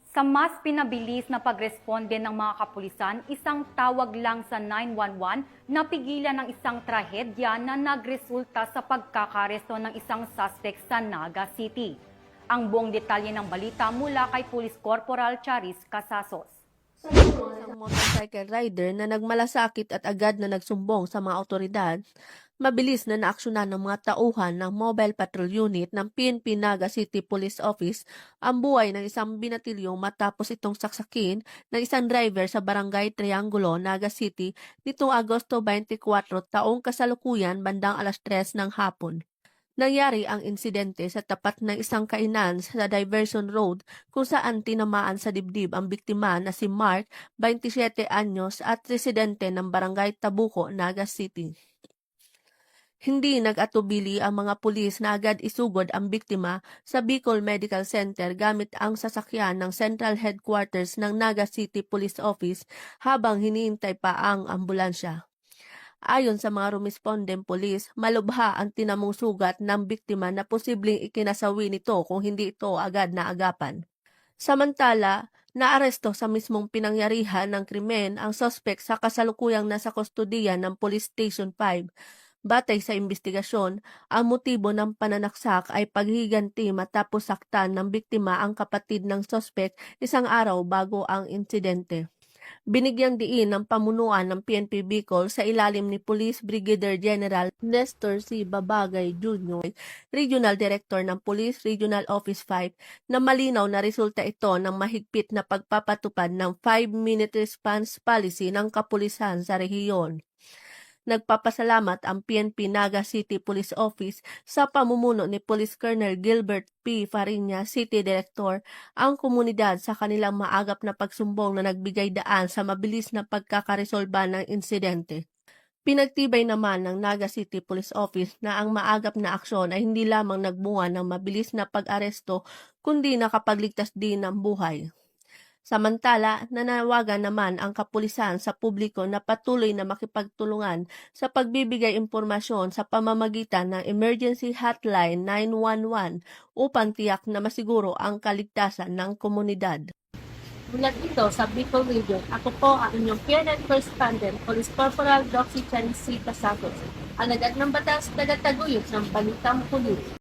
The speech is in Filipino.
Sa mas pinabilis na pagresponde ng mga kapulisan, isang tawag lang sa 911 napigilan ng isang trahedya na nagresulta sa pagkakaresto ng isang suspect sa Naga City. Ang buong detalye ng balita mula kay Police Corporal Charis Casasos. Isang motorcycle rider na nagmalasakit at agad na nagsumbong sa mga otoridad, mabilis na naaksyonan ng mga tauhan ng Mobile Patrol Unit ng PNP Naga City Police Office ang buhay ng isang binatilyong matapos itong saksakin ng isang driver sa Barangay Triangulo, Naga City nitong Agosto 24 taong kasalukuyan bandang alas 3 ng hapon. Nangyari ang insidente sa tapat ng isang kainan sa Diversion Road kung saan tinamaan sa dibdib ang biktima na si Mark, 27 anyos at residente ng Barangay Tabuco, Naga City. Hindi nag-atubili ang mga pulis na agad isugod ang biktima sa Bicol Medical Center gamit ang sasakyan ng Central Headquarters ng Naga City Police Office habang hinihintay pa ang ambulansya. Ayon sa mga rumispondeng pulis, malubha ang tinamong sugat ng biktima na posibleng ikinasawi nito kung hindi ito agad naagapan. Samantala, naaresto sa mismong pinangyarihan ng krimen ang suspect sa kasalukuyang nasa kustodiya ng Police Station 5. Batay sa investigasyon, ang motibo ng pananaksak ay paghiganti matapos saktan ng biktima ang kapatid ng suspect isang araw bago ang insidente. Binigyang diin ng pamunuan ng PNP Bicol sa ilalim ni Police Brigadier General Nestor C. Babagay Jr., Regional Director ng Police Regional Office 5, na malinaw na resulta ito ng mahigpit na pagpapatupad ng 5-minute response policy ng kapulisan sa rehiyon. Nagpapasalamat ang PNP Naga City Police Office sa pamumuno ni Police Colonel Gilbert P. Fariña, City Director, ang komunidad sa kanilang maagap na pagsumbong na nagbigay daan sa mabilis na pagkakaresolba ng insidente. Pinagtibay naman ng Naga City Police Office na ang maagap na aksyon ay hindi lamang nagbunga ng mabilis na pag-aresto kundi nakapagligtas din ng buhay. Samantala, nanawagan naman ang kapulisan sa publiko na patuloy na makipagtulungan sa pagbibigay impormasyon sa pamamagitan ng Emergency Hotline 911 upang tiyak na masiguro ang kaligtasan ng komunidad. Mula dito sa Bicol Region, ako po ang inyong PNN Correspondent, Police Corporal Doxy Charis C. Casatos, ang nagad ng batas tagataguyod ng Balitang Pulis.